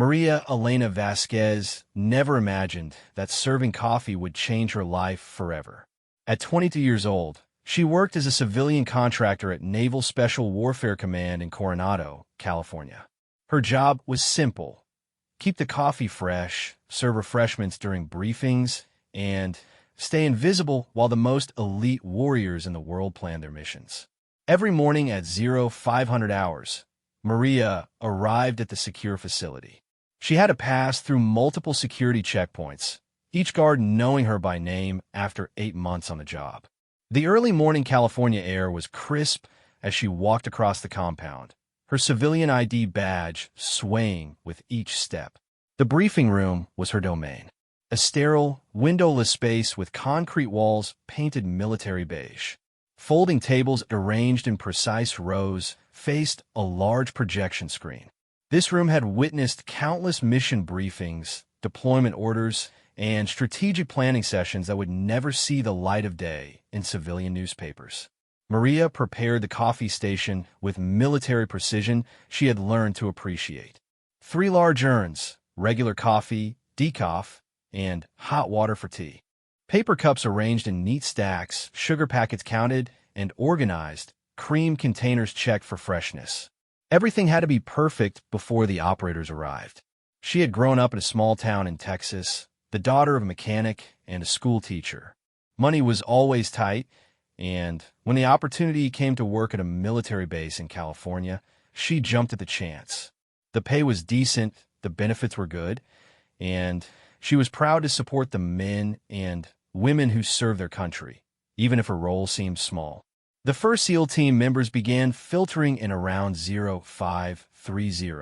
Maria Elena Vasquez never imagined that serving coffee would change her life forever. At 22 years old, she worked as a civilian contractor at Naval Special Warfare Command in Coronado, California. Her job was simple: keep the coffee fresh, serve refreshments during briefings, and stay invisible while the most elite warriors in the world planned their missions. Every morning at 0500 hours, Maria arrived at the secure facility. She had to pass through multiple security checkpoints, each guard knowing her by name after 8 months on the job. The early morning California air was crisp as she walked across the compound, her civilian ID badge swaying with each step. The briefing room was her domain, a sterile, windowless space with concrete walls painted military beige. Folding tables arranged in precise rows faced a large projection screen. This room had witnessed countless mission briefings, deployment orders, and strategic planning sessions that would never see the light of day in civilian newspapers. Maria prepared the coffee station with military precision she had learned to appreciate. 3 large urns, regular coffee, decaf, and hot water for tea. Paper cups arranged in neat stacks, sugar packets counted and organized, cream containers checked for freshness. Everything had to be perfect before the operators arrived. She had grown up in a small town in Texas, the daughter of a mechanic and a school teacher. Money was always tight, and when the opportunity came to work at a military base in California, she jumped at the chance. The pay was decent, the benefits were good, and she was proud to support the men and women who serve their country, even if her role seemed small. The first SEAL team members began filtering in around 0530.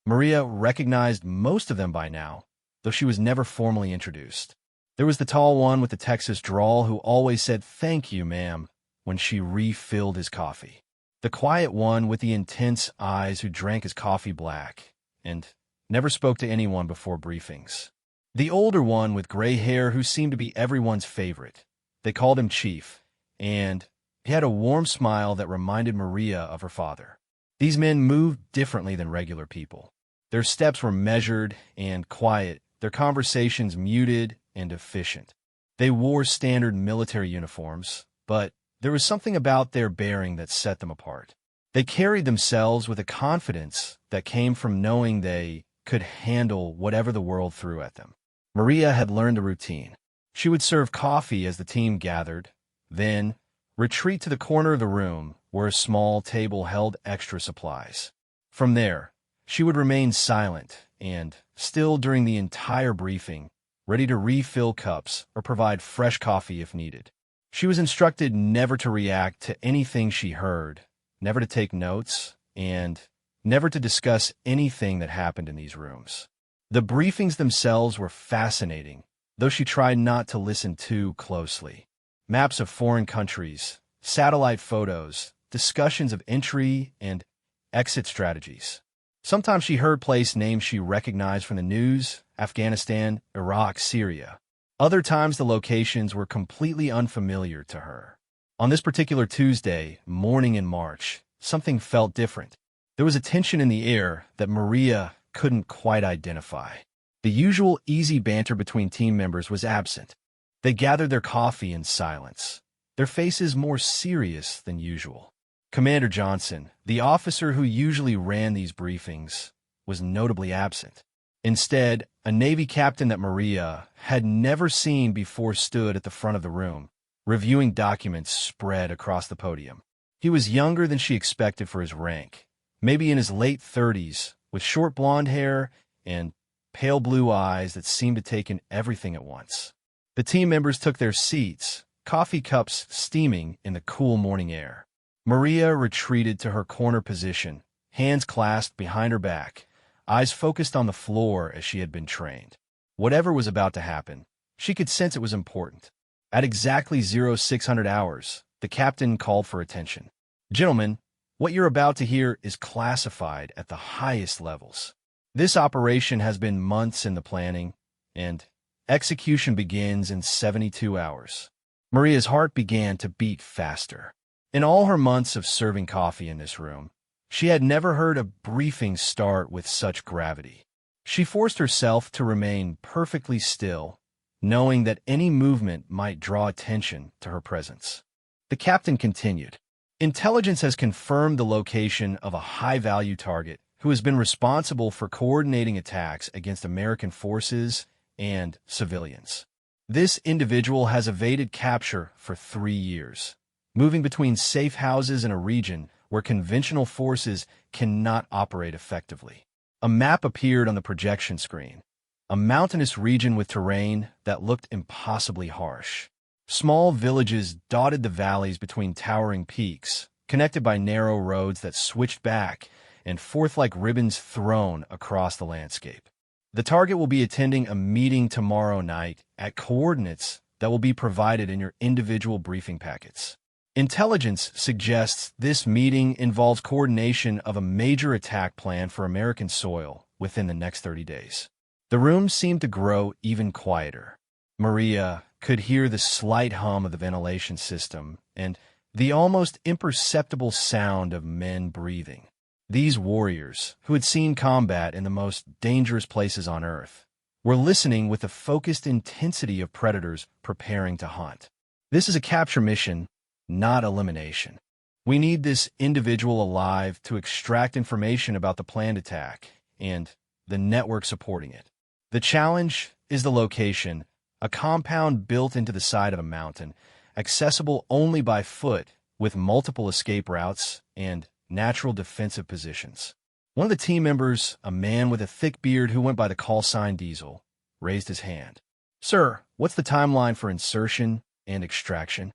Maria recognized most of them by now, though she was never formally introduced. There was the tall one with the Texas drawl who always said "Thank you, ma'am," when she refilled his coffee. The quiet one with the intense eyes who drank his coffee black and never spoke to anyone before briefings. The older one with gray hair who seemed to be everyone's favorite. They called him Chief, and he had a warm smile that reminded Maria of her father. These men moved differently than regular people. Their steps were measured and quiet, their conversations muted and efficient. They wore standard military uniforms, but there was something about their bearing that set them apart. They carried themselves with a confidence that came from knowing they could handle whatever the world threw at them. Maria had learned a routine. She would serve coffee as the team gathered, then retreat to the corner of the room where a small table held extra supplies. From there, she would remain silent and still during the entire briefing, ready to refill cups or provide fresh coffee if needed. She was instructed never to react to anything she heard, never to take notes, and never to discuss anything that happened in these rooms. The briefings themselves were fascinating, though she tried not to listen too closely. Maps of foreign countries, satellite photos, discussions of entry and exit strategies. Sometimes she heard place names she recognized from the news: Afghanistan, Iraq, Syria. Other times the locations were completely unfamiliar to her. On this particular Tuesday morning in March, something felt different. There was a tension in the air that Maria couldn't quite identify. The usual easy banter between team members was absent. They gathered their coffee in silence, their faces more serious than usual. Commander Johnson, the officer who usually ran these briefings, was notably absent. Instead, a Navy captain that Maria had never seen before stood at the front of the room, reviewing documents spread across the podium. He was younger than she expected for his rank, maybe in his late 30s, with short blonde hair and pale blue eyes that seemed to take in everything at once. The team members took their seats, coffee cups steaming in the cool morning air. Maria retreated to her corner position, hands clasped behind her back, eyes focused on the floor as she had been trained. Whatever was about to happen, she could sense it was important. At exactly 0600 hours, the captain called for attention. "Gentlemen, what you're about to hear is classified at the highest levels. This operation has been months in the planning, and execution begins in 72 hours. Maria's heart began to beat faster. In all her months of serving coffee in this room, she had never heard a briefing start with such gravity. She forced herself to remain perfectly still, knowing that any movement might draw attention to her presence. The captain continued. Intelligence has confirmed the location of a high-value target who has been responsible for coordinating attacks against American forces and civilians. This individual has evaded capture for 3 years, moving between safe houses in a region where conventional forces cannot operate effectively. A map appeared on the projection screen, a mountainous region with terrain that looked impossibly harsh. Small villages dotted the valleys between towering peaks, connected by narrow roads that switched back and forth like ribbons thrown across the landscape. The target will be attending a meeting tomorrow night at coordinates that will be provided in your individual briefing packets. Intelligence suggests this meeting involves coordination of a major attack plan for American soil within the next 30 days. The room seemed to grow even quieter. Maria could hear the slight hum of the ventilation system and the almost imperceptible sound of men breathing. These warriors, who had seen combat in the most dangerous places on Earth, were listening with the focused intensity of predators preparing to hunt. This is a capture mission, not elimination. We need this individual alive to extract information about the planned attack and the network supporting it. The challenge is the location, a compound built into the side of a mountain, accessible only by foot, with multiple escape routes and natural defensive positions. One of the team members, a man with a thick beard who went by the call sign Diesel, raised his hand. Sir, what's the timeline for insertion and extraction?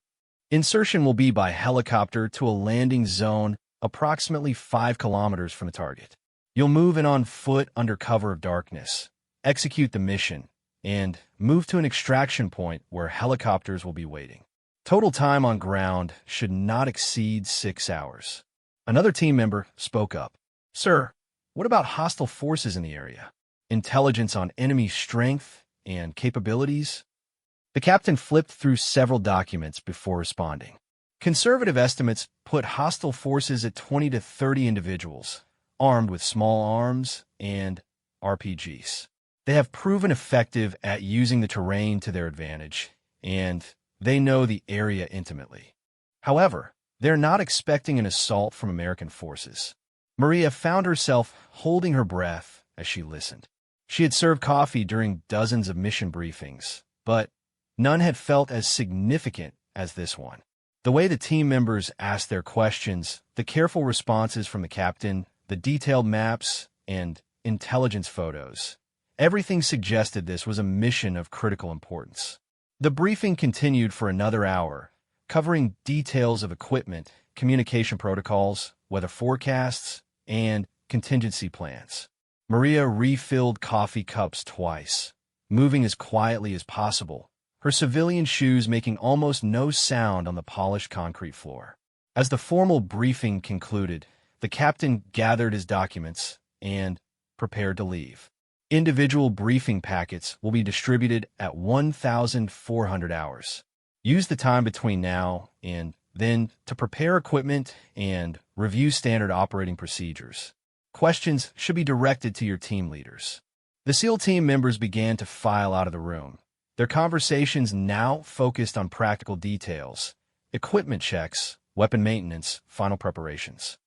Insertion will be by helicopter to a landing zone approximately 5 kilometers from the target. You'll move in on foot under cover of darkness, execute the mission, and move to an extraction point where helicopters will be waiting. Total time on ground should not exceed 6 hours. Another team member spoke up. Sir, what about hostile forces in the area? Intelligence on enemy strength and capabilities? The captain flipped through several documents before responding. Conservative estimates put hostile forces at 20 to 30 individuals, armed with small arms and RPGs. They have proven effective at using the terrain to their advantage, and they know the area intimately. However, they're not expecting an assault from American forces. Maria found herself holding her breath as she listened. She had served coffee during dozens of mission briefings, but none had felt as significant as this one. The way the team members asked their questions, the careful responses from the captain, the detailed maps, and intelligence photos, everything suggested this was a mission of critical importance. The briefing continued for another hour, covering details of equipment, communication protocols, weather forecasts, and contingency plans. Maria refilled coffee cups twice, moving as quietly as possible, her civilian shoes making almost no sound on the polished concrete floor. As the formal briefing concluded, the captain gathered his documents and prepared to leave. Individual briefing packets will be distributed at 1,400 hours. Use the time between now and then to prepare equipment and review standard operating procedures. Questions should be directed to your team leaders. The SEAL team members began to file out of the room, their conversations now focused on practical details, equipment checks, weapon maintenance, final preparations.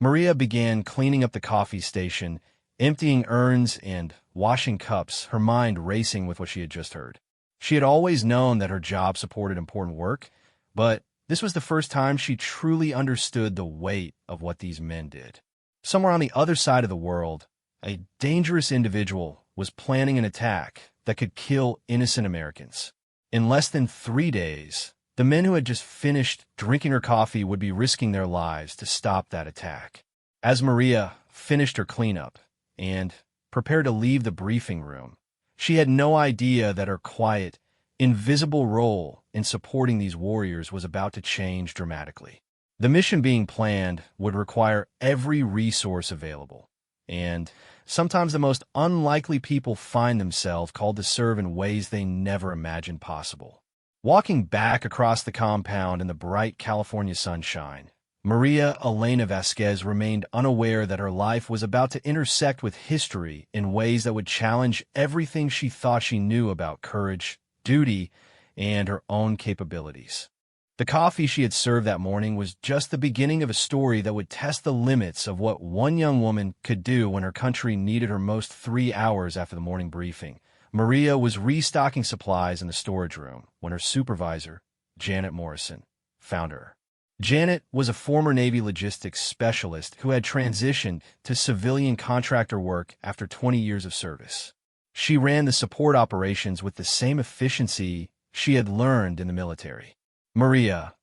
Maria began cleaning up the coffee station, emptying urns and washing cups, her mind racing with what she had just heard. She had always known that her job supported important work, but this was the first time she truly understood the weight of what these men did. Somewhere on the other side of the world, a dangerous individual was planning an attack that could kill innocent Americans. In less than 3 days, the men who had just finished drinking her coffee would be risking their lives to stop that attack. As Maria finished her cleanup and prepared to leave the briefing room, she had no idea that her quiet, invisible role in supporting these warriors was about to change dramatically. The mission being planned would require every resource available, and sometimes the most unlikely people find themselves called to serve in ways they never imagined possible. Walking back across the compound in the bright California sunshine, Maria Elena Vasquez remained unaware that her life was about to intersect with history in ways that would challenge everything she thought she knew about courage, duty, and her own capabilities. The coffee she had served that morning was just the beginning of a story that would test the limits of what one young woman could do when her country needed her most 3 hours after the morning briefing. Maria was restocking supplies in the storage room when her supervisor, Janet Morrison, found her. Janet was a former Navy logistics specialist who had transitioned to civilian contractor work after 20 years of service. She ran the support operations with the same efficiency she had learned in the military. "Maria,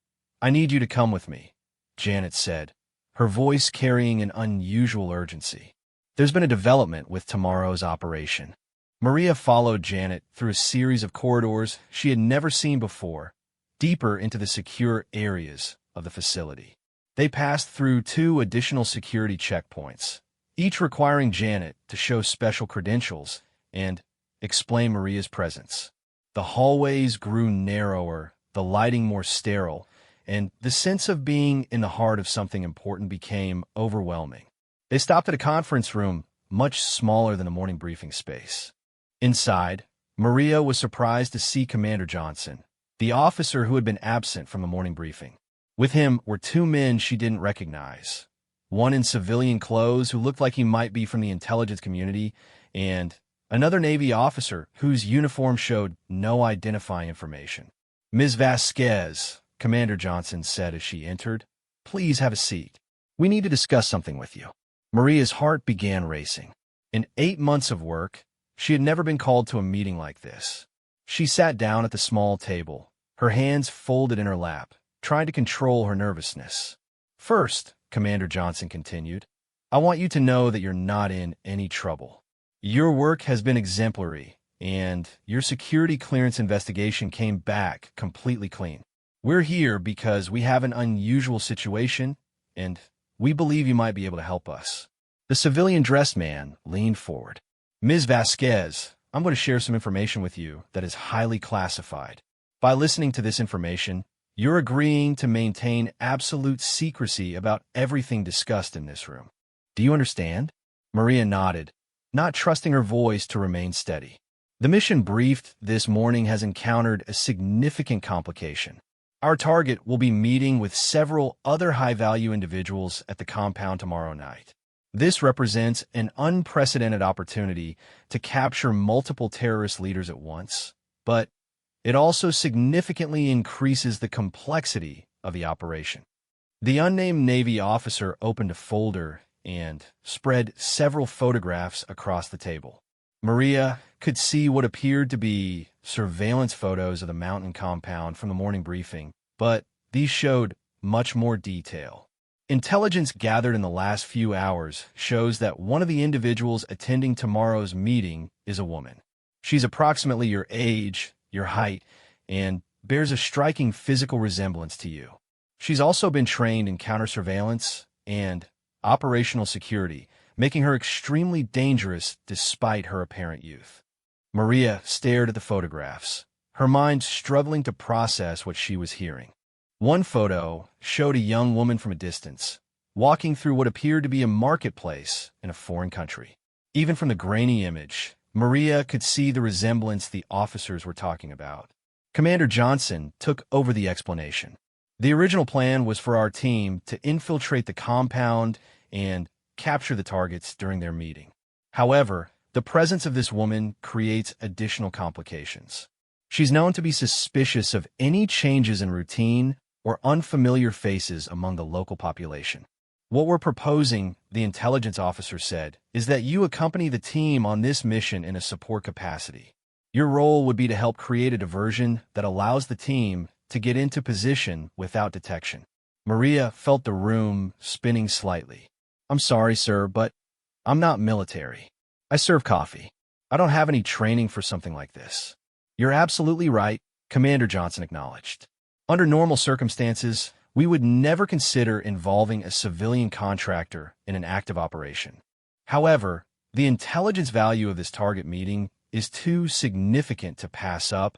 I need you to come with me," Janet said, her voice carrying an unusual urgency. "There's been a development with tomorrow's operation." Maria followed Janet through a series of corridors she had never seen before, deeper into the secure areas of the facility. They passed through 2 additional security checkpoints, each requiring Janet to show special credentials and explain Maria's presence. The hallways grew narrower, the lighting more sterile, and the sense of being in the heart of something important became overwhelming. They stopped at a conference room much smaller than the morning briefing space. Inside, Maria was surprised to see Commander Johnson, the officer who had been absent from the morning briefing. With him were 2 men she didn't recognize, one in civilian clothes who looked like he might be from the intelligence community, and another Navy officer whose uniform showed no identifying information. "Ms. Vasquez," Commander Johnson said as she entered, "please have a seat. We need to discuss something with you." Maria's heart began racing. In 8 months of work, she had never been called to a meeting like this. She sat down at the small table, her hands folded in her lap, trying to control her nervousness. "First," Commander Johnson continued, "I want you to know that you're not in any trouble. Your work has been exemplary, and your security clearance investigation came back completely clean. We're here because we have an unusual situation, and we believe you might be able to help us." The civilian-dressed man leaned forward. "Ms. Vasquez, I'm going to share some information with you that is highly classified. By listening to this information, you're agreeing to maintain absolute secrecy about everything discussed in this room. Do you understand?" Maria nodded, not trusting her voice to remain steady. "The mission briefed this morning has encountered a significant complication. Our target will be meeting with several other high-value individuals at the compound tomorrow night. This represents an unprecedented opportunity to capture multiple terrorist leaders at once, but it also significantly increases the complexity of the operation." The unnamed Navy officer opened a folder and spread several photographs across the table. Maria could see what appeared to be surveillance photos of the mountain compound from the morning briefing, but these showed much more detail. Intelligence gathered in the last few hours shows that one of the individuals attending tomorrow's meeting is a woman. She's approximately your age, your height, and bears a striking physical resemblance to you. She's also been trained in counter-surveillance and operational security, making her extremely dangerous despite her apparent youth. Maria stared at the photographs, her mind struggling to process what she was hearing. One photo showed a young woman from a distance, walking through what appeared to be a marketplace in a foreign country. Even from the grainy image, Maria could see the resemblance the officers were talking about. Commander Johnson took over the explanation. "The original plan was for our team to infiltrate the compound and capture the targets during their meeting. However, the presence of this woman creates additional complications. She's known to be suspicious of any changes in routine or unfamiliar faces among the local population. What we're proposing," the intelligence officer said, "is that you accompany the team on this mission in a support capacity. Your role would be to help create a diversion that allows the team to get into position without detection." Maria felt the room spinning slightly. "I'm sorry, sir, but I'm not military. I serve coffee. I don't have any training for something like this." "You're absolutely right," Commander Johnson acknowledged. "Under normal circumstances, we would never consider involving a civilian contractor in an active operation. However, the intelligence value of this target meeting is too significant to pass up,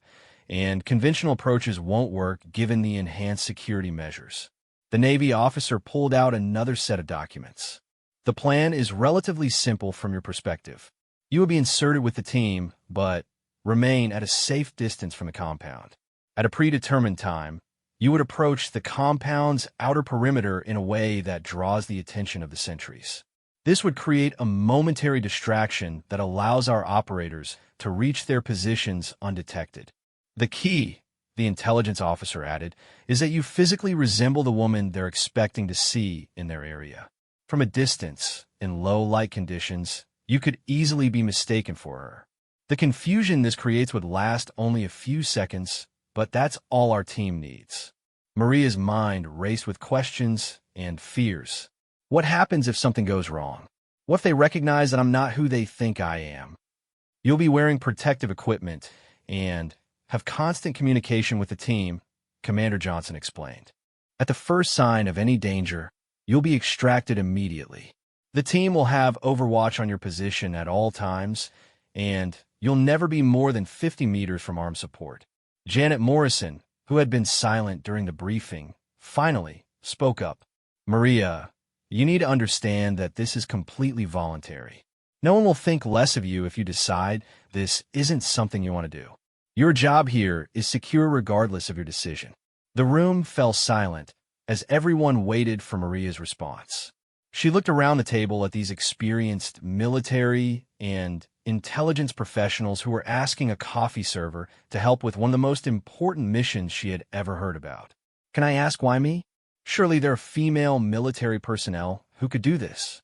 and conventional approaches won't work given the enhanced security measures." The Navy officer pulled out another set of documents. The plan is relatively simple from your perspective. You will be inserted with the team, but remain at a safe distance from the compound. At a predetermined time, you would approach the compound's outer perimeter in a way that draws the attention of the sentries. This would create a momentary distraction that allows our operators to reach their positions undetected. The key, the intelligence officer added, is that you physically resemble the woman they're expecting to see in their area. From a distance, in low light conditions, you could easily be mistaken for her. The confusion this creates would last only a few seconds, but that's all our team needs. Maria's mind raced with questions and fears. What happens if something goes wrong? What if they recognize that I'm not who they think I am? You'll be wearing protective equipment and have constant communication with the team, Commander Johnson explained. At the first sign of any danger, you'll be extracted immediately. The team will have overwatch on your position at all times, and you'll never be more than 50 meters from armed support. Janet Morrison, who had been silent during the briefing, finally spoke up. Maria, you need to understand that this is completely voluntary. No one will think less of you if you decide this isn't something you want to do. Your job here is secure regardless of your decision. The room fell silent as everyone waited for Maria's response. She looked around the table at these experienced military and intelligence professionals who were asking a coffee server to help with one of the most important missions she had ever heard about. Can I ask why me? Surely there are female military personnel who could do this.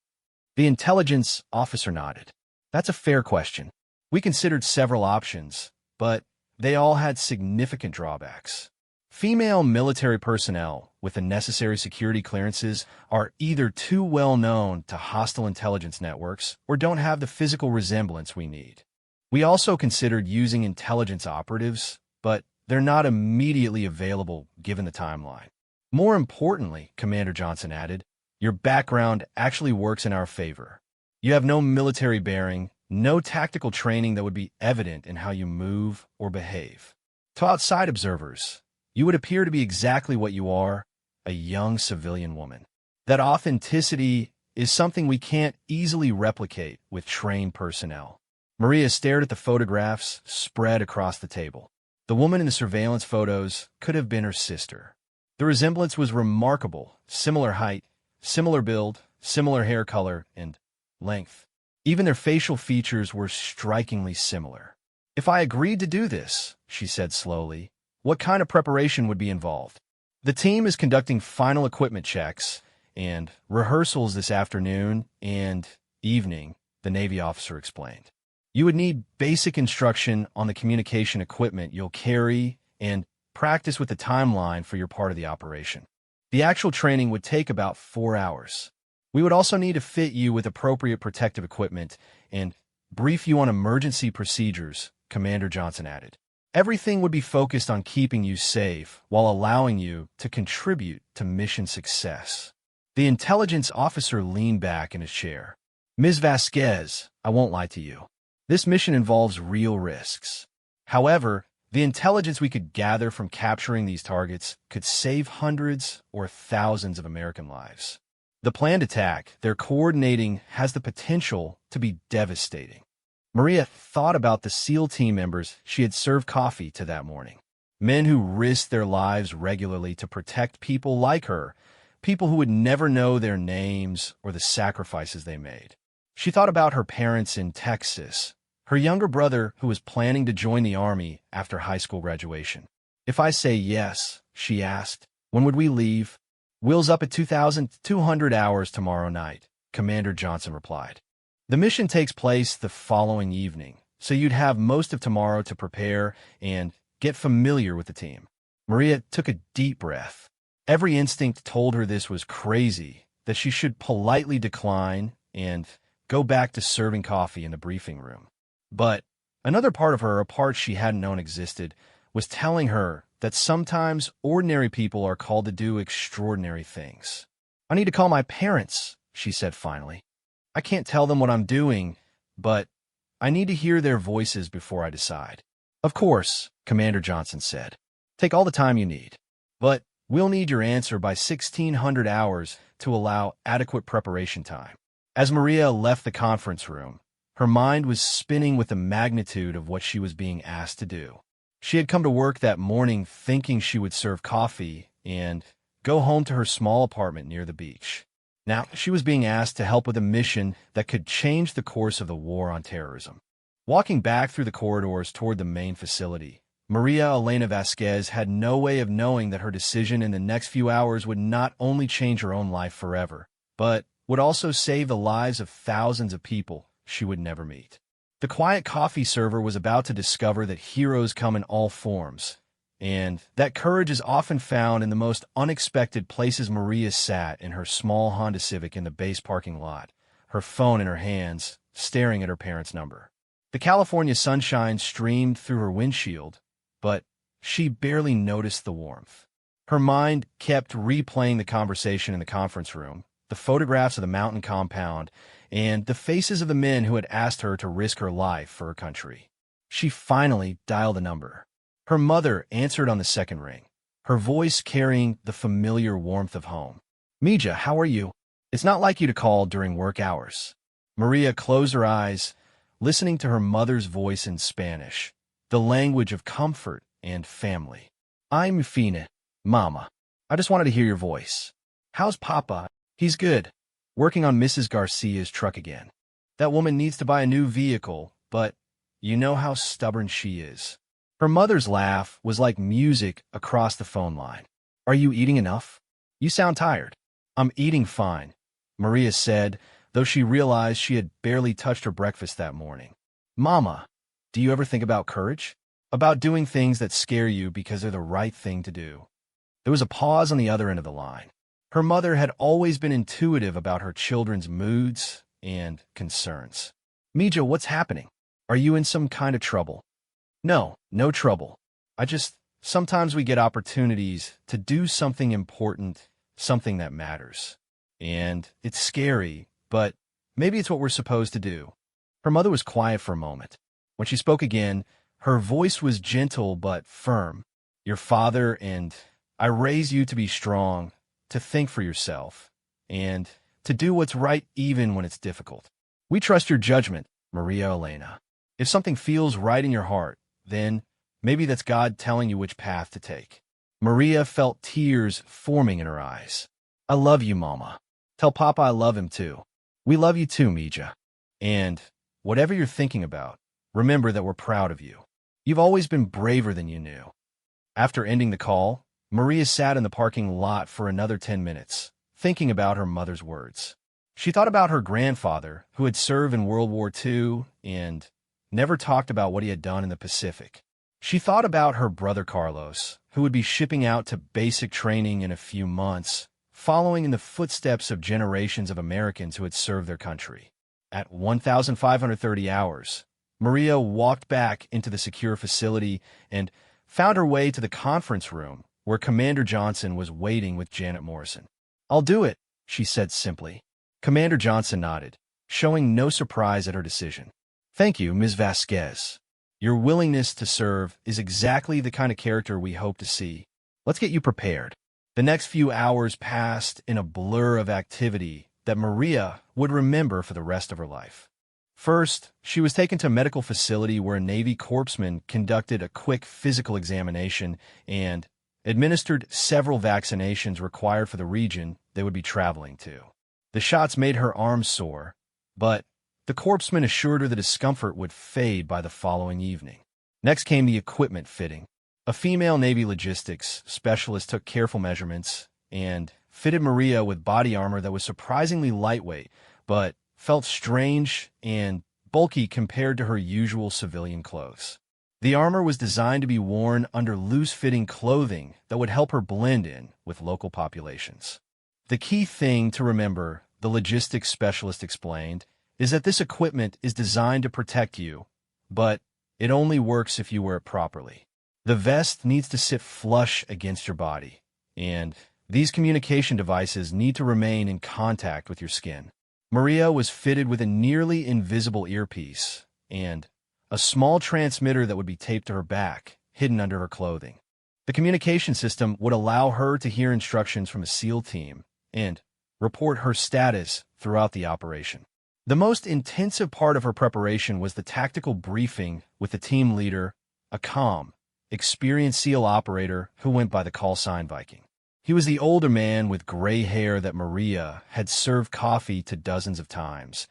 The intelligence officer nodded. That's a fair question. We considered several options, but they all had significant drawbacks. Female military personnel with the necessary security clearances are either too well known to hostile intelligence networks or don't have the physical resemblance we need. We also considered using intelligence operatives, but they're not immediately available given the timeline. More importantly, Commander Johnson added, your background actually works in our favor. You have no military bearing, no tactical training that would be evident in how you move or behave. To outside observers, you would appear to be exactly what you are, a young civilian woman. That authenticity is something we can't easily replicate with trained personnel. Maria stared at the photographs spread across the table. The woman in the surveillance photos could have been her sister. The resemblance was remarkable, similar height, similar build, similar hair color, and length. Even their facial features were strikingly similar. If I agreed to do this, she said slowly, what kind of preparation would be involved? The team is conducting final equipment checks and rehearsals this afternoon and evening, the Navy officer explained. You would need basic instruction on the communication equipment you'll carry and practice with the timeline for your part of the operation. The actual training would take about 4 hours. We would also need to fit you with appropriate protective equipment and brief you on emergency procedures, Commander Johnson added. Everything would be focused on keeping you safe while allowing you to contribute to mission success. The intelligence officer leaned back in his chair. Ms. Vasquez, I won't lie to you. This mission involves real risks. However, the intelligence we could gather from capturing these targets could save hundreds or thousands of American lives. The planned attack they're coordinating has the potential to be devastating. Maria thought about the SEAL team members she had served coffee to that morning. Men who risked their lives regularly to protect people like her, people who would never know their names or the sacrifices they made. She thought about her parents in Texas, her younger brother who was planning to join the Army after high school graduation. If I say yes, she asked, when would we leave? Wheels up at 2,200 hours tomorrow night, Commander Johnson replied. The mission takes place the following evening, so you'd have most of tomorrow to prepare and get familiar with the team. Maria took a deep breath. Every instinct told her this was crazy, that she should politely decline and go back to serving coffee in the briefing room. But another part of her, a part she hadn't known existed, was telling her that sometimes ordinary people are called to do extraordinary things. I need to call my parents, she said finally. I can't tell them what I'm doing, but I need to hear their voices before I decide. Of course, Commander Johnson said. Take all the time you need. But We'll need your answer by 1600 hours to allow adequate preparation time. As Maria left the conference room, her mind was spinning with the magnitude of what she was being asked to do. She had come to work that morning thinking she would serve coffee and go home to her small apartment near the beach. Now, she was being asked to help with a mission that could change the course of the war on terrorism. Walking back through the corridors toward the main facility, Maria Elena Vasquez had no way of knowing that her decision in the next few hours would not only change her own life forever, but would also save the lives of thousands of people she would never meet. The quiet coffee server was about to discover that heroes come in all forms, and that courage is often found in the most unexpected places. Maria sat in her small Honda Civic in the base parking lot, her phone in her hands, staring at her parents' number. The California sunshine streamed through her windshield, but she barely noticed the warmth. Her mind kept replaying the conversation in the conference room, the photographs of the mountain compound, and the faces of the men who had asked her to risk her life for her country. She finally dialed the number. Her mother answered on the second ring, her voice carrying the familiar warmth of home. "Mija, how are you? It's not like you to call during work hours." Maria closed her eyes, listening to her mother's voice in Spanish, the language of comfort and family. "I'm fine, Mama. I just wanted to hear your voice. How's Papa?" "He's good. Working on Mrs. Garcia's truck again. That woman needs to buy a new vehicle, but you know how stubborn she is." Her mother's laugh was like music across the phone line. "Are you eating enough? You sound tired." "I'm eating fine," Maria said, though she realized she had barely touched her breakfast that morning. "Mama, do you ever think about courage? About doing things that scare you because they're the right thing to do?" There was a pause on the other end of the line. Her mother had always been intuitive about her children's moods and concerns. "Mija, what's happening? Are you in some kind of trouble?" "No, no trouble. Sometimes we get opportunities to do something important, something that matters. And it's scary, but maybe it's what we're supposed to do." Her mother was quiet for a moment. When she spoke again, her voice was gentle but firm. "Your father and I raise you to be strong, to think for yourself, and to do what's right even when it's difficult. We trust your judgment, Maria Elena. If something feels right in your heart, then maybe that's God telling you which path to take." Maria felt tears forming in her eyes. "I love you, Mama. Tell Papa I love him too. We love you too, Mija. And whatever you're thinking about, remember that we're proud of you. You've always been braver than you knew." After ending the call, Maria sat in the parking lot for another 10 minutes, thinking about her mother's words. She thought about her grandfather, who had served in World War II and never talked about what he had done in the Pacific. She thought about her brother Carlos, who would be shipping out to basic training in a few months, following in the footsteps of generations of Americans who had served their country. At 1,530 hours, Maria walked back into the secure facility and found her way to the conference room where Commander Johnson was waiting with Janet Morrison. "I'll do it," she said simply. Commander Johnson nodded, showing no surprise at her decision. "Thank you, Ms. Vasquez. Your willingness to serve is exactly the kind of character we hope to see. Let's get you prepared." The next few hours passed in a blur of activity that Maria would remember for the rest of her life. First, she was taken to a medical facility where a Navy corpsman conducted a quick physical examination and administered several vaccinations required for the region they would be traveling to. The shots made her arms sore, but the corpsman assured her the discomfort would fade by the following evening. Next came the equipment fitting. A female Navy logistics specialist took careful measurements and fitted Maria with body armor that was surprisingly lightweight, but felt strange and bulky compared to her usual civilian clothes. The armor was designed to be worn under loose-fitting clothing that would help her blend in with local populations. "The key thing to remember," the logistics specialist explained, "is that this equipment is designed to protect you, but it only works if you wear it properly. The vest needs to sit flush against your body, and these communication devices need to remain in contact with your skin." Maria was fitted with a nearly invisible earpiece and a small transmitter that would be taped to her back, hidden under her clothing. The communication system would allow her to hear instructions from a SEAL team and report her status throughout the operation. The most intensive part of her preparation was the tactical briefing with the team leader, a calm, experienced SEAL operator who went by the call sign Viking. He was the older man with gray hair that Maria had served coffee to dozens of times,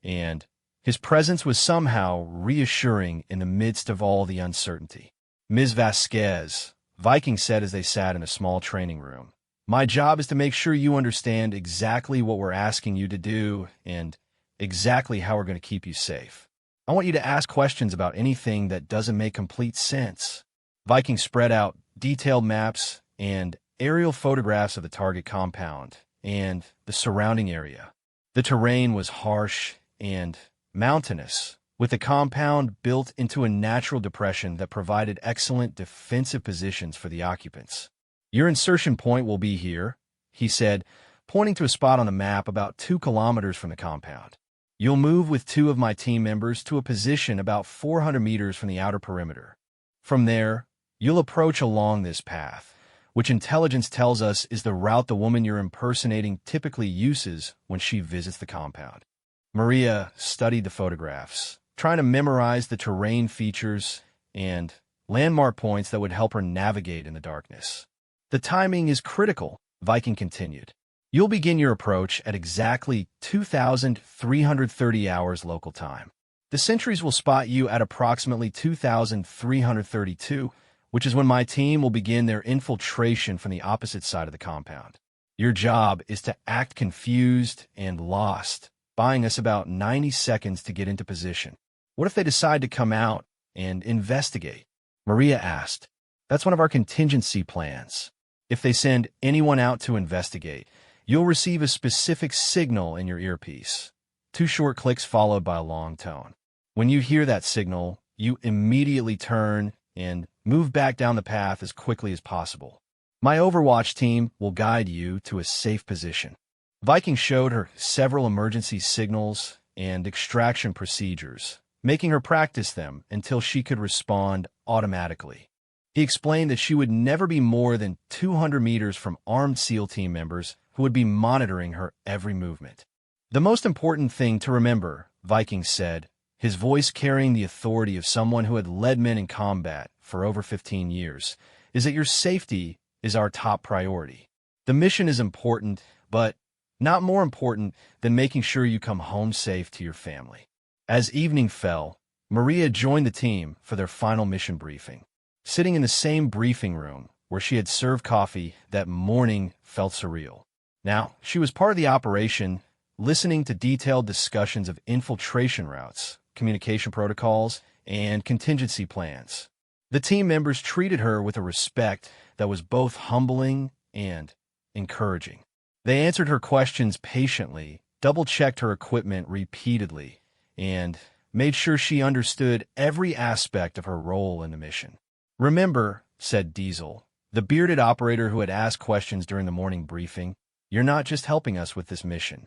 and his presence was somehow reassuring in the midst of all the uncertainty. "Ms. Vasquez," Viking said as they sat in a small training room, "my job is to make sure you understand exactly what we're asking you to do and exactly how we're going to keep you safe. I want you to ask questions about anything that doesn't make complete sense." Viking spread out detailed maps and aerial photographs of the target compound and the surrounding area. The terrain was harsh and mountainous, with the compound built into a natural depression that provided excellent defensive positions for the occupants. "Your insertion point will be here," he said, pointing to a spot on the map about 2 kilometers from the compound. "You'll move with 2 of my team members to a position about 400 meters from the outer perimeter. From there, you'll approach along this path, which intelligence tells us is the route the woman you're impersonating typically uses when she visits the compound." Maria studied the photographs, trying to memorize the terrain features and landmark points that would help her navigate in the darkness. "The timing is critical," Viking continued. "You'll begin your approach at exactly 2,330 hours local time. The sentries will spot you at approximately 2,332, which is when my team will begin their infiltration from the opposite side of the compound. Your job is to act confused and lost, buying us about 90 seconds to get into position." "What if they decide to come out and investigate?" Maria asked. "That's one of our contingency plans. If they send anyone out to investigate, you'll receive a specific signal in your earpiece. 2 short clicks followed by a long tone. When you hear that signal, you immediately turn and move back down the path as quickly as possible. My Overwatch team will guide you to a safe position." Viking showed her several emergency signals and extraction procedures, making her practice them until she could respond automatically. He explained that she would never be more than 200 meters from armed SEAL team members who would be monitoring her every movement. "The most important thing to remember," Viking said, his voice carrying the authority of someone who had led men in combat for over 15 years, "is that your safety is our top priority. The mission is important, but not more important than making sure you come home safe to your family." As evening fell, Maria joined the team for their final mission briefing. Sitting in the same briefing room where she had served coffee that morning felt surreal. Now, she was part of the operation, listening to detailed discussions of infiltration routes, communication protocols, and contingency plans. The team members treated her with a respect that was both humbling and encouraging. They answered her questions patiently, double-checked her equipment repeatedly, and made sure she understood every aspect of her role in the mission. "Remember," said Diesel, the bearded operator who had asked questions during the morning briefing, "you're not just helping us with this mission.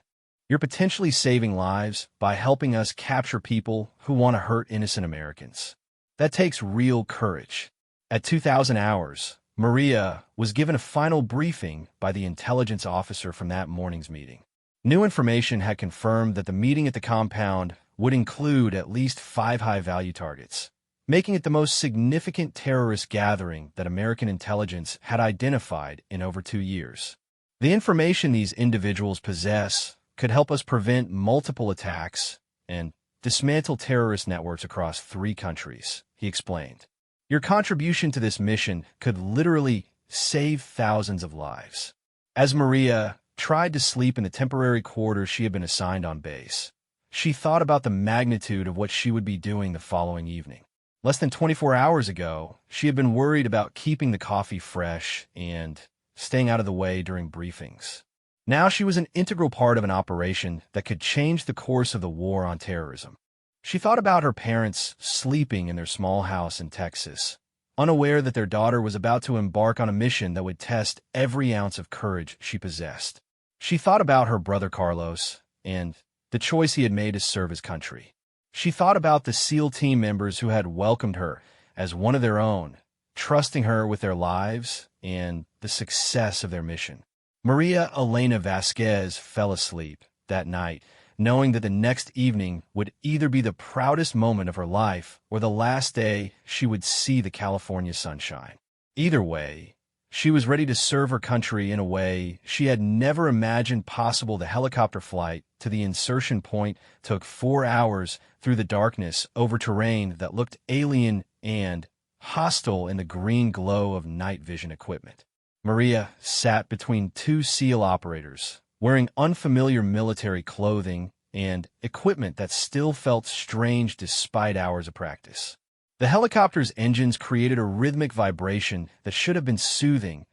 You're potentially saving lives by helping us capture people who want to hurt innocent Americans. That takes real courage." At 2,000 hours, Maria was given a final briefing by the intelligence officer from that morning's meeting. New information had confirmed that the meeting at the compound would include at least 5 high-value targets, making it the most significant terrorist gathering that American intelligence had identified in over 2 years. "The information these individuals possess could help us prevent multiple attacks and dismantle terrorist networks across 3 countries, he explained. "Your contribution to this mission could literally save thousands of lives." As Maria tried to sleep in the temporary quarters she had been assigned on base, she thought about the magnitude of what she would be doing the following evening. Less than 24 hours ago, she had been worried about keeping the coffee fresh and staying out of the way during briefings. Now she was an integral part of an operation that could change the course of the war on terrorism. She thought about her parents sleeping in their small house in Texas, unaware that their daughter was about to embark on a mission that would test every ounce of courage she possessed. She thought about her brother Carlos and the choice he had made to serve his country. She thought about the SEAL team members who had welcomed her as one of their own, trusting her with their lives and the success of their mission. Maria Elena Vasquez fell asleep that night, knowing that the next evening would either be the proudest moment of her life or the last day she would see the California sunshine. Either way, she was ready to serve her country in a way she had never imagined possible. The helicopter flight to the insertion point took 4 hours through the darkness over terrain that looked alien and hostile in the green glow of night vision equipment. Maria sat between two SEAL operators, wearing unfamiliar military clothing and equipment that still felt strange despite hours of practice. The helicopter's engines created a rhythmic vibration that should have been soothing,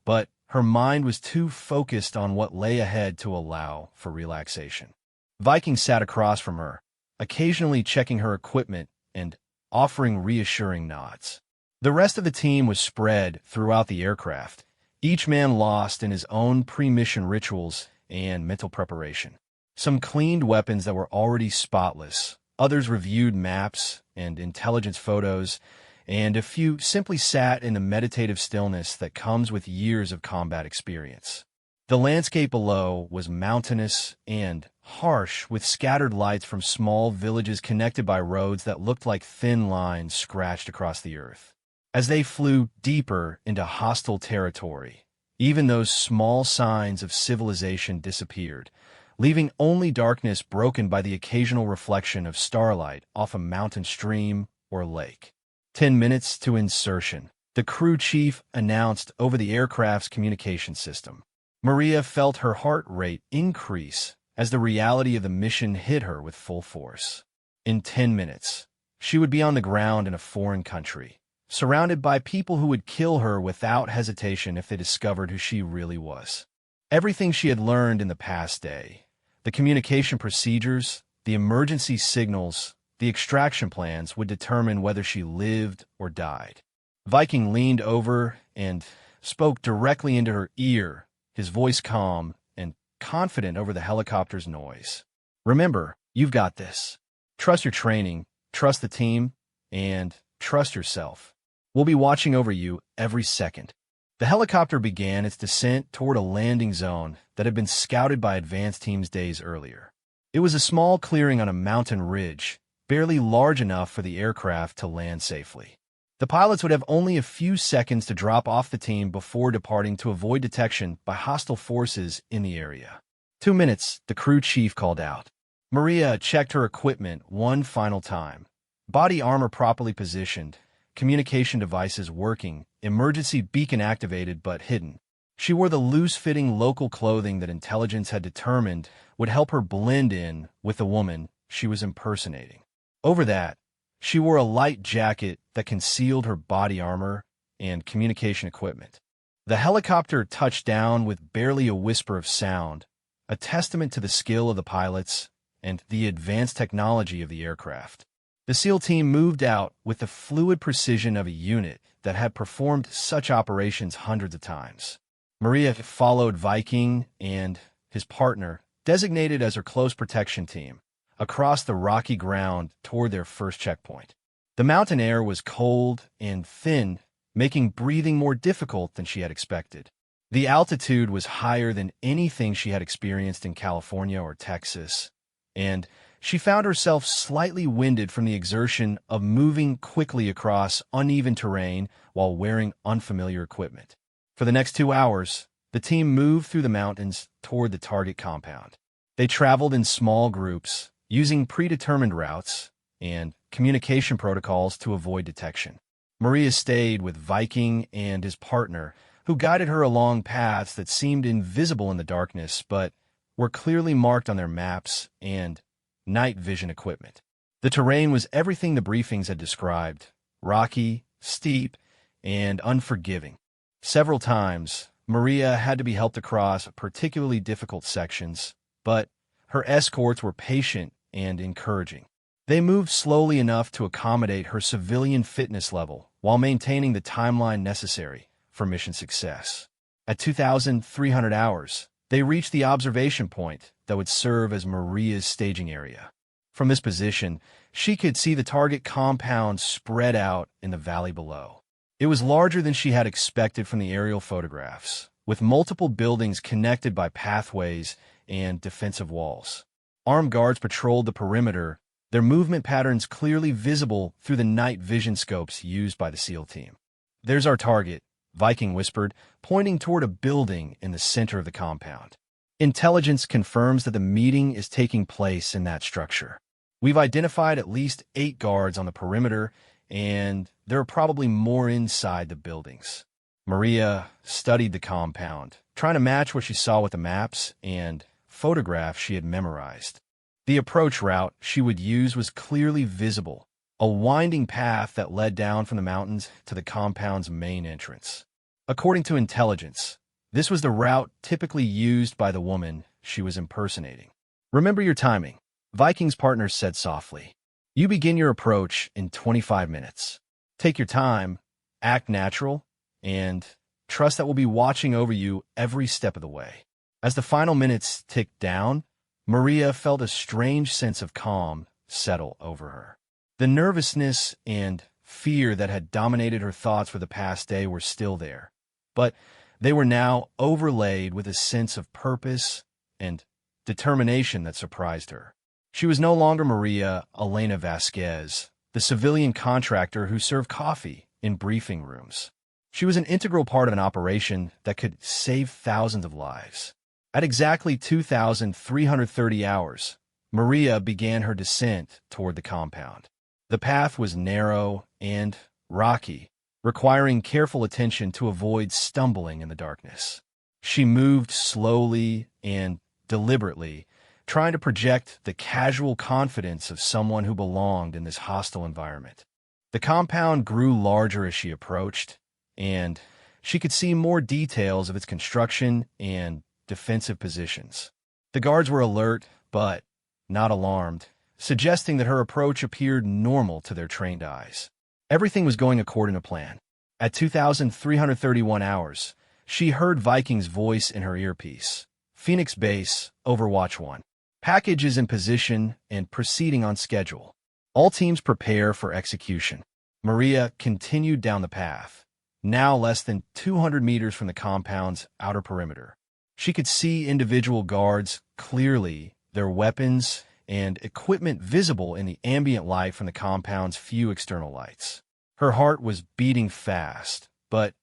but her mind was too focused on what lay ahead to allow for relaxation. Viking sat across from her, occasionally checking her equipment and offering reassuring nods. The rest of the team was spread throughout the aircraft, each man lost in his own pre-mission rituals and mental preparation. Some cleaned weapons that were already spotless, others reviewed maps and intelligence photos, and a few simply sat in the meditative stillness that comes with years of combat experience. The landscape below was mountainous and harsh, with scattered lights from small villages connected by roads that looked like thin lines scratched across the earth. As they flew deeper into hostile territory, even those small signs of civilization disappeared, leaving only darkness broken by the occasional reflection of starlight off a mountain stream or lake. 10 minutes to insertion, the crew chief announced over the aircraft's communication system. Maria felt her heart rate increase as the reality of the mission hit her with full force. In 10 minutes, she would be on the ground in a foreign country, surrounded by people who would kill her without hesitation if they discovered who she really was. Everything she had learned in the past day, the communication procedures, the emergency signals, the extraction plans would determine whether she lived or died. Viking leaned over and spoke directly into her ear, his voice calm and confident over the helicopter's noise. Remember, you've got this. Trust your training, trust the team, and trust yourself. We'll be watching over you every second. The helicopter began its descent toward a landing zone that had been scouted by advanced teams days earlier. It was a small clearing on a mountain ridge, barely large enough for the aircraft to land safely. The pilots would have only a few seconds to drop off the team before departing to avoid detection by hostile forces in the area. 2 minutes, the crew chief called out. Maria checked her equipment one final time. Body armor properly positioned, communication devices working, emergency beacon activated but hidden. She wore the loose-fitting local clothing that intelligence had determined would help her blend in with the woman she was impersonating. Over that, she wore a light jacket that concealed her body armor and communication equipment. The helicopter touched down with barely a whisper of sound, a testament to the skill of the pilots and the advanced technology of the aircraft. The SEAL team moved out with the fluid precision of a unit that had performed such operations hundreds of times. Maria followed Viking and his partner, designated as her close protection team, across the rocky ground toward their first checkpoint. The mountain air was cold and thin, making breathing more difficult than she had expected. The altitude was higher than anything she had experienced in California or Texas, and she found herself slightly winded from the exertion of moving quickly across uneven terrain while wearing unfamiliar equipment. For the next 2 hours, the team moved through the mountains toward the target compound. They traveled in small groups, using predetermined routes and communication protocols to avoid detection. Maria stayed with Viking and his partner, who guided her along paths that seemed invisible in the darkness but were clearly marked on their maps and night vision equipment. The terrain was everything the briefings had described: rocky, steep, and unforgiving. Several times, Maria had to be helped across particularly difficult sections, but her escorts were patient and encouraging. They moved slowly enough to accommodate her civilian fitness level while maintaining the timeline necessary for mission success. At 2,300 hours, they reached the observation point that would serve as Maria's staging area. From this position, she could see the target compound spread out in the valley below. It was larger than she had expected from the aerial photographs, with multiple buildings connected by pathways and defensive walls. Armed guards patrolled the perimeter, their movement patterns clearly visible through the night vision scopes used by the SEAL team. "There's our target," Viking whispered, pointing toward a building in the center of the compound. "Intelligence confirms that the meeting is taking place in that structure. We've identified at least 8 guards on the perimeter, and there are probably more inside the buildings." Maria studied the compound, trying to match what she saw with the maps and photographs she had memorized. The approach route she would use was clearly visible, a winding path that led down from the mountains to the compound's main entrance. According to intelligence, this was the route typically used by the woman she was impersonating. "Remember your timing," Viking's partner said softly. "You begin your approach in 25 minutes. Take your time, act natural, and trust that we'll be watching over you every step of the way." As the final minutes ticked down, Maria felt a strange sense of calm settle over her. The nervousness and fear that had dominated her thoughts for the past day were still there, but they were now overlaid with a sense of purpose and determination that surprised her. She was no longer Maria Elena Vasquez, the civilian contractor who served coffee in briefing rooms. She was an integral part of an operation that could save thousands of lives. At exactly 2,330 hours, Maria began her descent toward the compound. The path was narrow and rocky, requiring careful attention to avoid stumbling in the darkness. She moved slowly and deliberately, trying to project the casual confidence of someone who belonged in this hostile environment. The compound grew larger as she approached, and she could see more details of its construction and defensive positions. The guards were alert, but not alarmed, suggesting that her approach appeared normal to their trained eyes. Everything was going according to plan. At 2,331 hours, she heard Viking's voice in her earpiece. "Phoenix Base, Overwatch 1. Package is in position and proceeding on schedule. All teams prepare for execution." Maria continued down the path, now less than 200 meters from the compound's outer perimeter. She could see individual guards clearly, their weapons and equipment visible in the ambient light from the compound's few external lights. Her heart was beating fast, but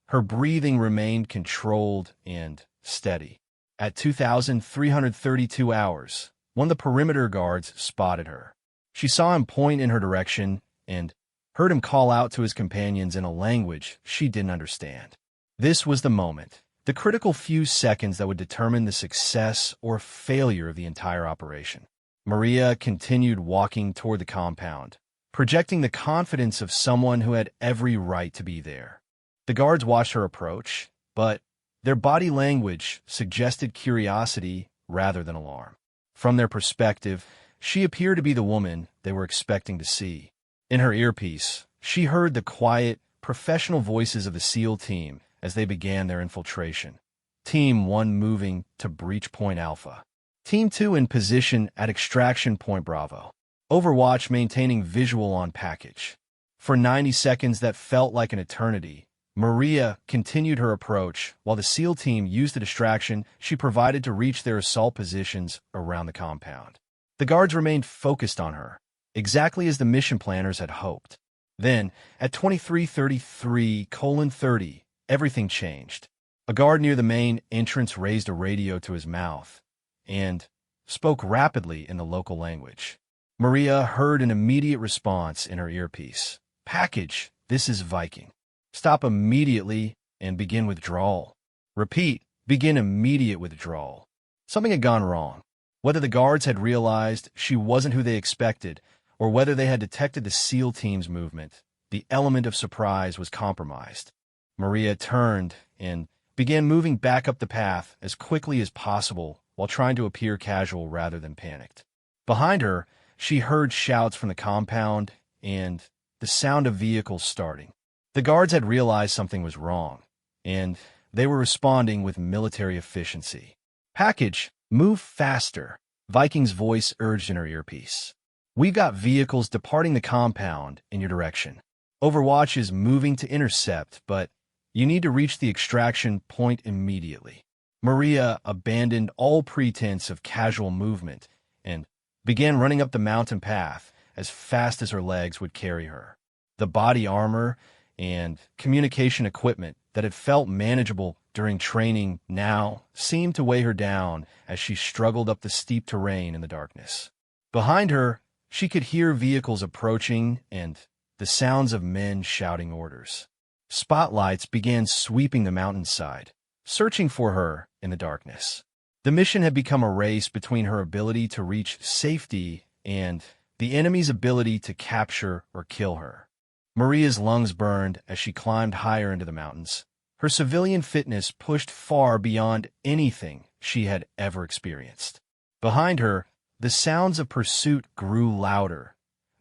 her breathing remained controlled and steady. At 2,332 hours, one of the perimeter guards spotted her. She saw him point in her direction and heard him call out to his companions in a language she didn't understand. This was the moment, the critical few seconds that would determine the success or failure of the entire operation. Maria continued walking toward the compound, projecting the confidence of someone who had every right to be there. The guards watched her approach, but their body language suggested curiosity rather than alarm. From their perspective, she appeared to be the woman they were expecting to see. In her earpiece, she heard the quiet, professional voices of the SEAL team as they began their infiltration. Team 1 moving to Breach Point Alpha. Team 2 in position at Extraction Point Bravo. Overwatch maintaining visual on package. For 90 seconds that felt like an eternity, Maria continued her approach while the SEAL team used the distraction she provided to reach their assault positions around the compound. The guards remained focused on her, exactly as the mission planners had hoped. Then, at 23:33:30, everything changed. A guard near the main entrance raised a radio to his mouth and spoke rapidly in the local language. Maria heard an immediate response in her earpiece. "Package, this is Viking. Stop immediately and begin withdrawal. Repeat, begin immediate withdrawal." Something had gone wrong. Whether the guards had realized she wasn't who they expected, or whether they had detected the SEAL team's movement, the element of surprise was compromised. Maria turned and began moving back up the path as quickly as possible while trying to appear casual rather than panicked. Behind her, she heard shouts from the compound and the sound of vehicles starting. The guards had realized something was wrong, and they were responding with military efficiency. "Package, move faster," Viking's voice urged in her earpiece. "We've got vehicles departing the compound in your direction." Overwatch is moving to intercept, but you need to reach the extraction point immediately. Maria abandoned all pretense of casual movement and began running up the mountain path as fast as her legs would carry her. The body armor and communication equipment that had felt manageable during training now seemed to weigh her down as she struggled up the steep terrain in the darkness. Behind her, she could hear vehicles approaching and the sounds of men shouting orders. Spotlights began sweeping the mountainside, searching for her in the darkness. The mission had become a race between her ability to reach safety and the enemy's ability to capture or kill her. Maria's lungs burned as she climbed higher into the mountains. Her civilian fitness pushed far beyond anything she had ever experienced. Behind her, the sounds of pursuit grew louder.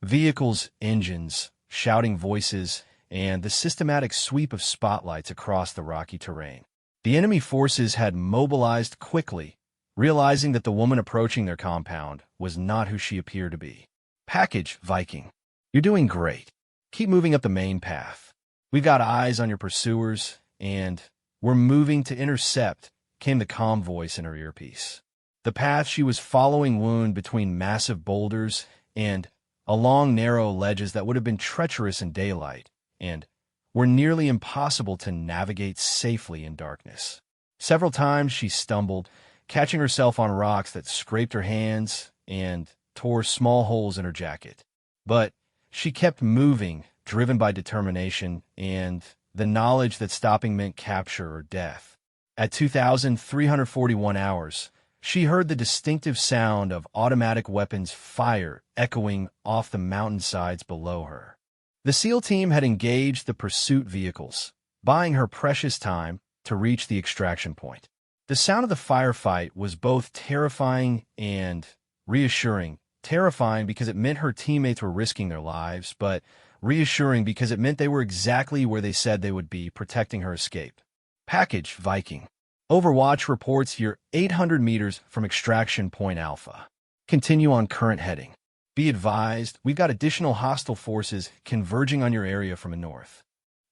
Vehicles, engines, shouting voices, and the systematic sweep of spotlights across the rocky terrain. The enemy forces had mobilized quickly, realizing that the woman approaching their compound was not who she appeared to be. Package, Viking. You're doing great. Keep moving up the main path. We've got eyes on your pursuers, and we're moving to intercept, came the calm voice in her earpiece. The path she was following wound between massive boulders and along narrow ledges that would have been treacherous in daylight, and were nearly impossible to navigate safely in darkness. Several times she stumbled, catching herself on rocks that scraped her hands and tore small holes in her jacket. But she kept moving, driven by determination and the knowledge that stopping meant capture or death. At 2,341 hours, she heard the distinctive sound of automatic weapons fire echoing off the mountainsides below her. The SEAL team had engaged the pursuit vehicles, buying her precious time to reach the extraction point. The sound of the firefight was both terrifying and reassuring. Terrifying because it meant her teammates were risking their lives, but reassuring because it meant they were exactly where they said they would be, protecting her escape. Package, Viking. Overwatch reports you're 800 meters from extraction point Alpha. Continue on current heading. Be advised, we've got additional hostile forces converging on your area from the north.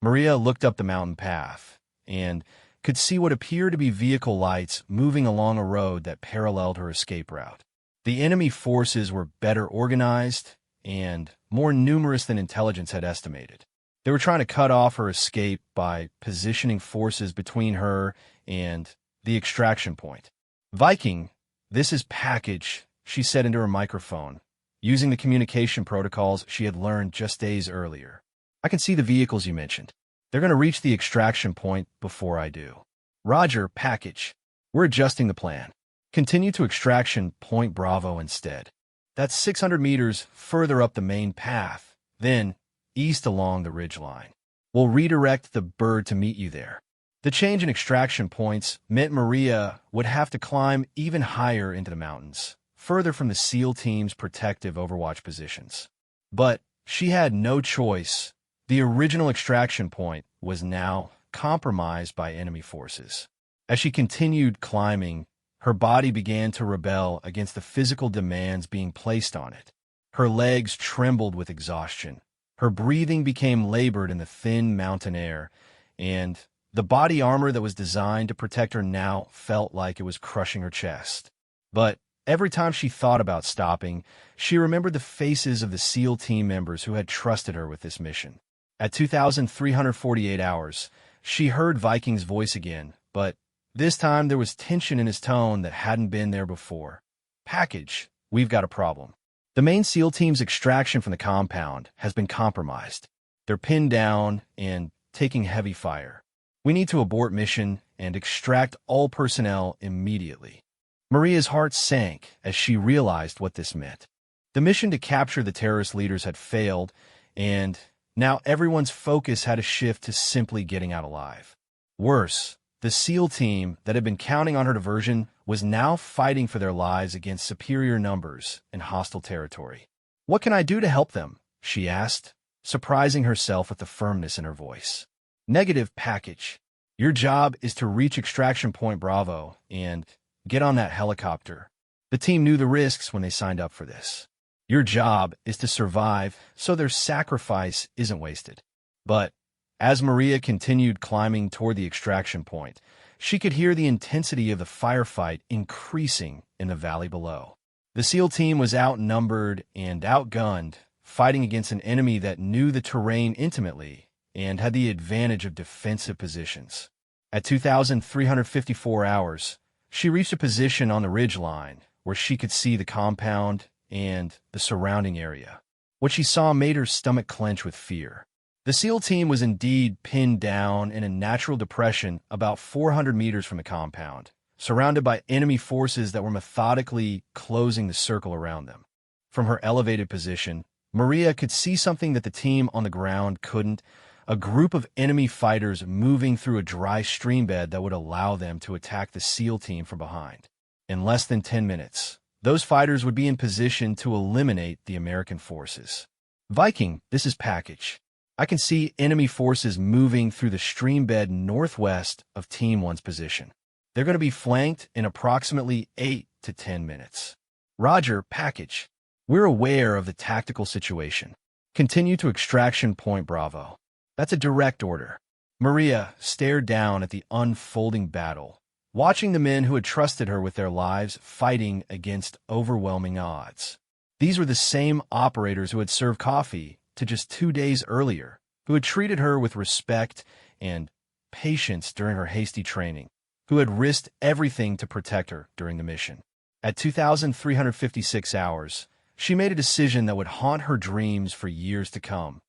Maria looked up the mountain path and could see what appeared to be vehicle lights moving along a road that paralleled her escape route. The enemy forces were better organized and more numerous than intelligence had estimated. They were trying to cut off her escape by positioning forces between her and the extraction point. Viking, this is Package, she said into her microphone, using the communication protocols she had learned just days earlier. I can see the vehicles you mentioned. They're going to reach the extraction point before I do. Roger, Package. We're adjusting the plan. Continue to extraction point Bravo instead. That's 600 meters further up the main path, then east along the ridgeline. We'll redirect the bird to meet you there. The change in extraction points meant Maria would have to climb even higher into the mountains, further from the SEAL team's protective Overwatch positions. But she had no choice. The original extraction point was now compromised by enemy forces. As she continued climbing, her body began to rebel against the physical demands being placed on it. Her legs trembled with exhaustion. Her breathing became labored in the thin mountain air, and the body armor that was designed to protect her now felt like it was crushing her chest. But every time she thought about stopping, she remembered the faces of the SEAL team members who had trusted her with this mission. At 2,348 hours, she heard Viking's voice again, but this time there was tension in his tone that hadn't been there before. Package, we've got a problem. The main SEAL team's extraction from the compound has been compromised. They're pinned down and taking heavy fire. We need to abort mission and extract all personnel immediately. Maria's heart sank as she realized what this meant. The mission to capture the terrorist leaders had failed, and now everyone's focus had to shift to simply getting out alive. Worse, the SEAL team that had been counting on her diversion was now fighting for their lives against superior numbers in hostile territory. What can I do to help them? She asked, surprising herself with the firmness in her voice. Negative, Package. Your job is to reach extraction point Bravo and get on that helicopter. The team knew the risks when they signed up for this. Your job is to survive so their sacrifice isn't wasted. But as Maria continued climbing toward the extraction point, she could hear the intensity of the firefight increasing in the valley below. The SEAL team was outnumbered and outgunned, fighting against an enemy that knew the terrain intimately and had the advantage of defensive positions. At 2,354 hours, she reached a position on the ridgeline where she could see the compound and the surrounding area. What she saw made her stomach clench with fear. The SEAL team was indeed pinned down in a natural depression about 400 meters from the compound, surrounded by enemy forces that were methodically closing the circle around them. From her elevated position, Maria could see something that the team on the ground couldn't: a group of enemy fighters moving through a dry stream bed that would allow them to attack the SEAL team from behind. In less than 10 minutes, those fighters would be in position to eliminate the American forces. Viking, this is Package. I can see enemy forces moving through the stream bed northwest of Team 1's position. They're going to be flanked in approximately 8 to 10 minutes. Roger, Package. We're aware of the tactical situation. Continue to extraction point Bravo. That's a direct order. Maria stared down at the unfolding battle, watching the men who had trusted her with their lives fighting against overwhelming odds. These were the same operators who had served coffee to just 2 days earlier, who had treated her with respect and patience during her hasty training, who had risked everything to protect her during the mission. At 2,356 hours, she made a decision that would haunt her dreams for years to come,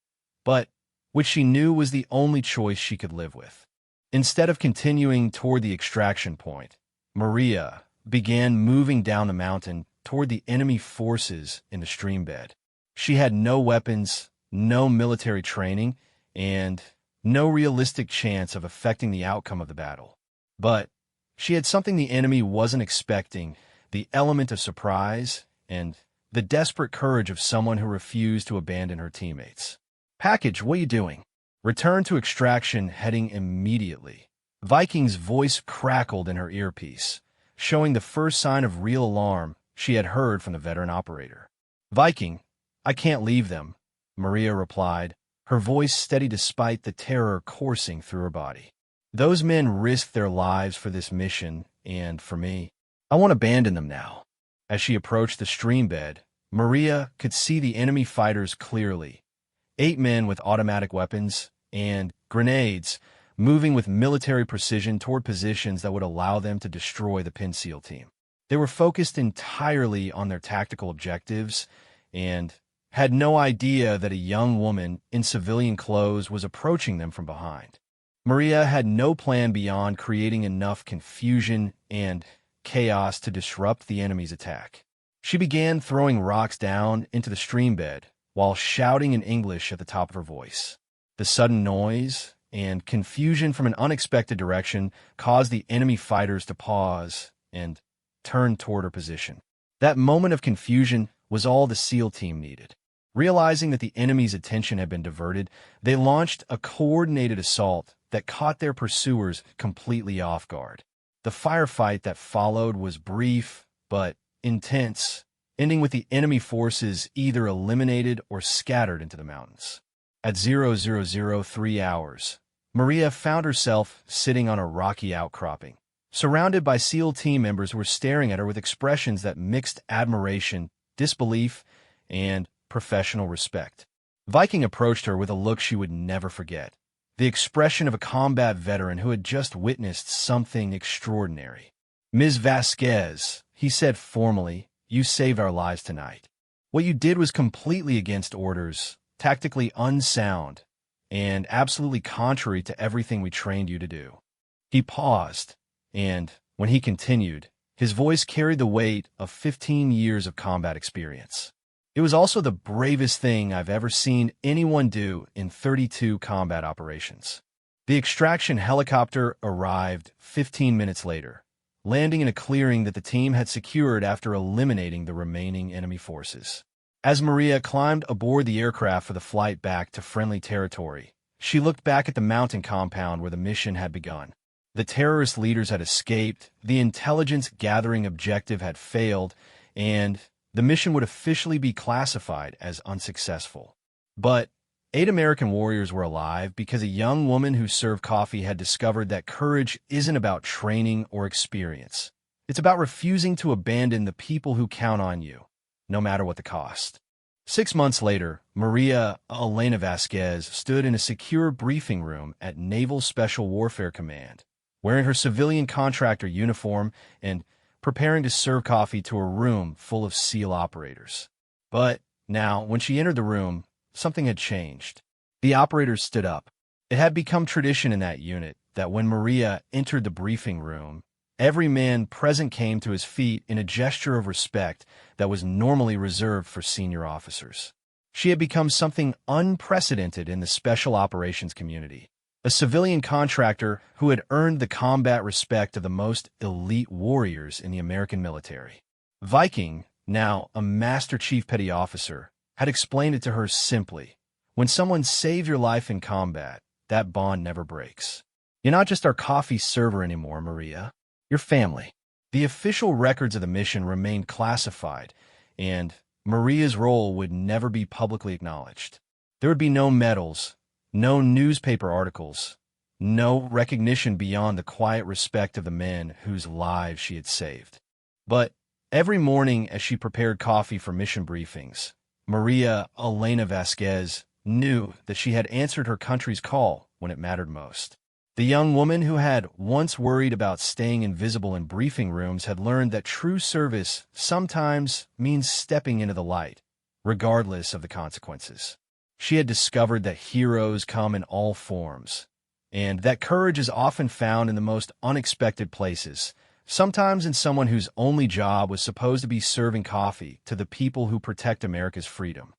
but which she knew was the only choice she could live with. Instead of continuing toward the extraction point, Maria began moving down the mountain toward the enemy forces in the stream bed. She had no weapons, no military training, and no realistic chance of affecting the outcome of the battle. But she had something the enemy wasn't expecting: the element of surprise and the desperate courage of someone who refused to abandon her teammates. Package, what are you doing? Return to extraction heading immediately. Viking's voice crackled in her earpiece, showing the first sign of real alarm she had heard from the veteran operator. Viking, I can't leave them, Maria replied, her voice steady despite the terror coursing through her body. Those men risked their lives for this mission, and for me, I won't abandon them now. As she approached the stream bed, Maria could see the enemy fighters clearly. 8 men with automatic weapons and grenades moving with military precision toward positions that would allow them to destroy the Pin SEAL team. They were focused entirely on their tactical objectives and had no idea that a young woman in civilian clothes was approaching them from behind. Maria had no plan beyond creating enough confusion and chaos to disrupt the enemy's attack. She began throwing rocks down into the stream bed while shouting in English at the top of her voice. The sudden noise and confusion from an unexpected direction caused the enemy fighters to pause and turn toward her position. That moment of confusion was all the SEAL team needed. Realizing that the enemy's attention had been diverted, they launched a coordinated assault that caught their pursuers completely off guard. The firefight that followed was brief but intense, ending with the enemy forces either eliminated or scattered into the mountains. At 0003 hours, Maria found herself sitting on a rocky outcropping, surrounded by SEAL team members who were staring at her with expressions that mixed admiration, disbelief, and professional respect. Viking approached her with a look she would never forget, the expression of a combat veteran who had just witnessed something extraordinary. Ms. Vasquez, he said formally, you saved our lives tonight. What you did was completely against orders, tactically unsound, and absolutely contrary to everything we trained you to do. He paused, and when he continued, his voice carried the weight of 15 years of combat experience. It was also the bravest thing I've ever seen anyone do in 32 combat operations. The extraction helicopter arrived 15 minutes later, landing in a clearing that the team had secured after eliminating the remaining enemy forces. As Maria climbed aboard the aircraft for the flight back to friendly territory, she looked back at the mountain compound where the mission had begun. The terrorist leaders had escaped, the intelligence-gathering objective had failed, and the mission would officially be classified as unsuccessful. But 8 American warriors were alive because a young woman who served coffee had discovered that courage isn't about training or experience. It's about refusing to abandon the people who count on you, no matter what the cost. 6 months later, Maria Elena Vasquez stood in a secure briefing room at Naval Special Warfare Command, wearing her civilian contractor uniform and preparing to serve coffee to a room full of SEAL operators. But now, when she entered the room, something had changed. The operators stood up. It had become tradition in that unit that when Maria entered the briefing room, every man present came to his feet in a gesture of respect that was normally reserved for senior officers. She had become something unprecedented in the special operations community, a civilian contractor who had earned the combat respect of the most elite warriors in the American military. Viking, now a Master Chief Petty Officer, had explained it to her simply. When someone saves your life in combat, that bond never breaks. You're not just our coffee server anymore, Maria. You're family. The official records of the mission remained classified, and Maria's role would never be publicly acknowledged. There would be no medals, no newspaper articles, no recognition beyond the quiet respect of the men whose lives she had saved. But every morning as she prepared coffee for mission briefings, Maria Elena Vasquez knew that she had answered her country's call when it mattered most. The young woman who had once worried about staying invisible in briefing rooms had learned that true service sometimes means stepping into the light, regardless of the consequences. She had discovered that heroes come in all forms, and that courage is often found in the most unexpected places, sometimes in someone whose only job was supposed to be serving coffee to the people who protect America's freedom.